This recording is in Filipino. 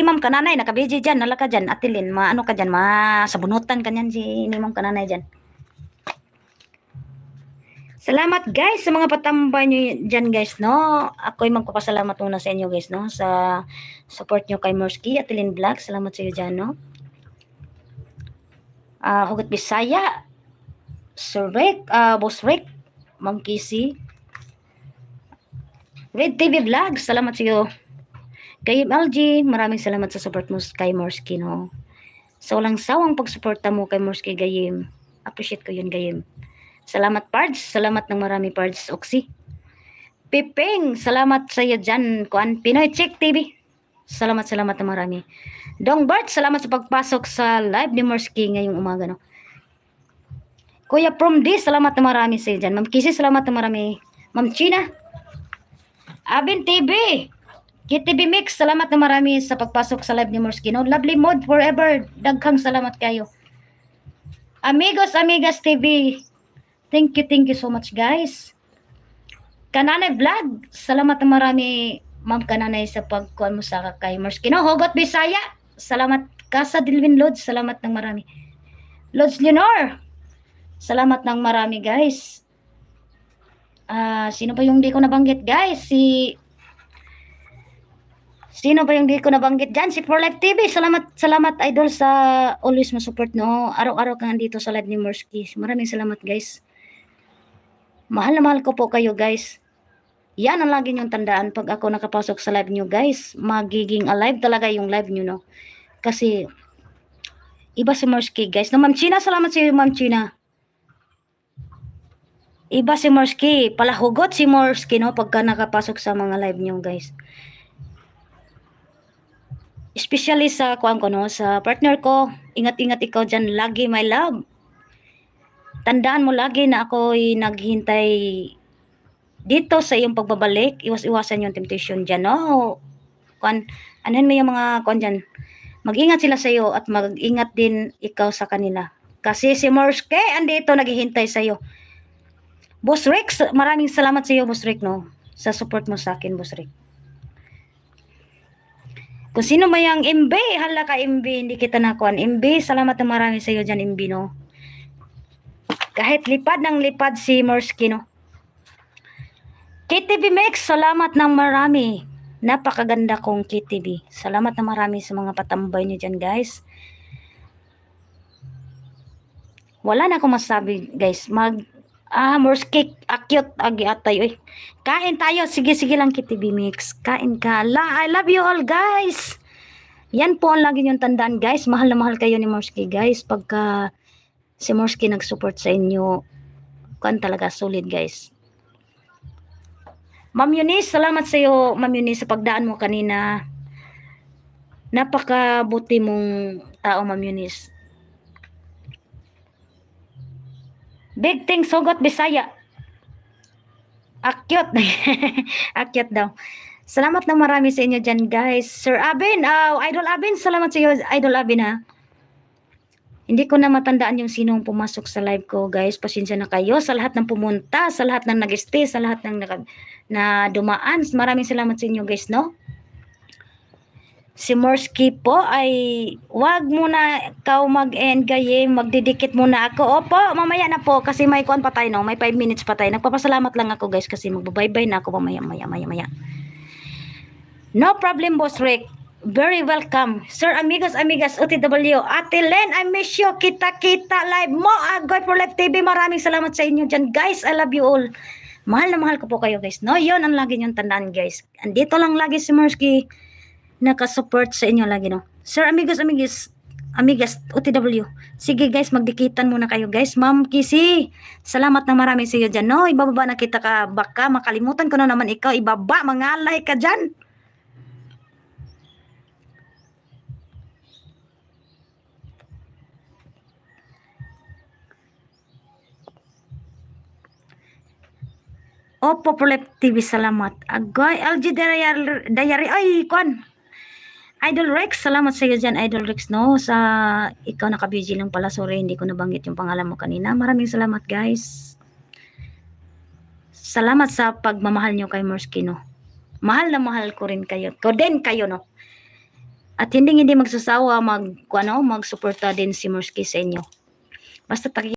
Ma'am Kananay, nakabiji dyan, nala ka dyan, atilin, maano ka dyan, masabunutan ka dyan si Ma'am Kananay dyan. Salamat guys sa mga patambay nyo dyan guys, no? Ako'y magpapasalamat muna sa inyo guys, no? Sa support nyo kay Morsky, Atilin Vlog, salamat sa iyo dyan, no? Hugot Bisaya, Sir Rick, Boss Rick, Ma'am Kisi, Red TV Vlog, salamat sa iyo. Kay LG, maraming salamat sa support mo kay Morsky, no? Sa walang sawang pagsuporta mo kay Morsky Gayim. Appreciate ko yun, Gayim. Salamat, Pards. Salamat ng marami, Pards. Oxy. Piping, salamat sa iyo dyan. Kuan, Pinoy Chick TV. Salamat ng marami. Dong Bart, salamat sa pagpasok sa live ni Morsky ngayong umaga, no? Kuya From D, salamat ng marami sa iyo dyan. Ma'am Kisi, salamat ng marami. Ma'am China. Abin TV. KTV Mix, salamat na marami sa pagpasok sa live ni Morsky, no? Lovely Mode Forever, daghang salamat kayo. Amigos, Amigas TV, thank you so much guys. Kananay Vlog, salamat na marami, Ma'am Kananay, sa pagkuhan mo sa kay Morsky, no? Hugot Bisaya, salamat. Casa Dilwin Lods, salamat ng marami. Lods Leonor, salamat ng marami guys. Sino pa yung di ko nabanggit guys? Sino ba yung di ko nabanggit dyan? Si For Life TV. Salamat idol sa always mo support, no? Araw-araw ka dito sa live ni Morsky. Maraming salamat guys. Mahal na mahal ko po kayo guys. Yan ang lagi niyong tandaan pag ako nakapasok sa live niyo guys. Magiging alive talaga yung live niyo, no? Kasi iba si Morsky guys. No, Ma'am China, salamat sa iyo, Ma'am China. Iba si Morsky. Palahugot si Morsky, no? Pagka nakapasok sa mga live niyo guys. Especially sa kuan ko, no, sa partner ko, ingat-ingat ikaw dyan lagi, my love. Tandaan mo lagi na ako'y naghintay dito sa iyong pagbabalik. Iwas-iwasan yung temptation dyan, no? Kuan, anuhin mo yung mga kuan dyan. Mag-ingat sila sa iyo at mag-ingat din ikaw sa kanila. Kasi si Morsky andito naghihintay sa iyo. Boss Rick, maraming salamat sa iyo, Boss Rick, no? Sa support mo sa akin, Boss Rick. Kung sino may ang MB, hala ka MB, hindi kita nakuan. MB, salamat na marami sa iyo dyan, MB, no? Kahit lipad ng lipad si Morsky, no? KTV Mix, salamat ng marami. Napakaganda kong KTV. Salamat na marami sa mga patambay niyo dyan, guys. Wala na akong masabi, guys. Morsky, cute, agi atay, uy. Kain tayo, sige lang KTV Mix. Kain ka. I love you all guys. Yan po ang lagi niyong tandaan guys. Mahal na mahal kayo ni Morsky guys. Pagka si Morsky nag-support sa inyo, kan talaga solid guys. Ma'am Eunice, salamat sa iyo Ma'am Eunice sa pagdaan mo kanina. Napakabuti mong tao, Ma'am Eunice. Big things, Hugot Bisaya. Akyot. Akyot daw. Salamat na marami sa inyo dyan, guys. Sir Abin, Idol Abin, salamat sa iyo, Idol Abin, ha. Hindi ko na matandaan yung sinong pumasok sa live ko, guys. Pasensya na kayo sa lahat ng pumunta, sa lahat ng nag-stay, sa lahat ng na dumaan. Maraming salamat sa inyo, guys, no? Si Morsky po ay wag muna ikaw mag-end game, magdidikit muna ako. Opo, mamaya na po kasi may kuan pa tayo, no? May 5 minutes pa tayo. Nagpapasalamat lang ako guys kasi magbabay-bye na ako mamaya. No problem, Boss Rick. Very welcome. Sir, amigas, OTW. Ate Len, I miss you. Kita-kita live mo. Agoy for Live TV. Maraming salamat sa inyo dyan, guys. I love you all. Mahal na mahal ko po kayo, guys. No, yun ang lagi niyong tandaan, guys. Andito lang lagi si Morsky. Nakasupport sa inyo lagi, no? Sir, amigas, OTW. Sige guys, magdikitan muna kayo guys. Ma'am Kisi, salamat na marami sa iyo dyan, no? Ibababa na kita ka, baka makalimutan ko na naman ikaw. Ibaba, mangalay ka dyan. Opo, Prolep TV, salamat. Agoy, LG Diary, ay, kon. Idol Rex, salamat sa iyo dyan, Idol Rex, no? Sa ikaw nakabusy lang pala, sorry, hindi ko nabanggit yung pangalan mo kanina. Maraming salamat, guys. Salamat sa pagmamahal nyo kay Morsky, no? Mahal na mahal ko rin kayo. Ko din kayo, no? At hindi magsasawa magsuporta din si Morski sa inyo. Basta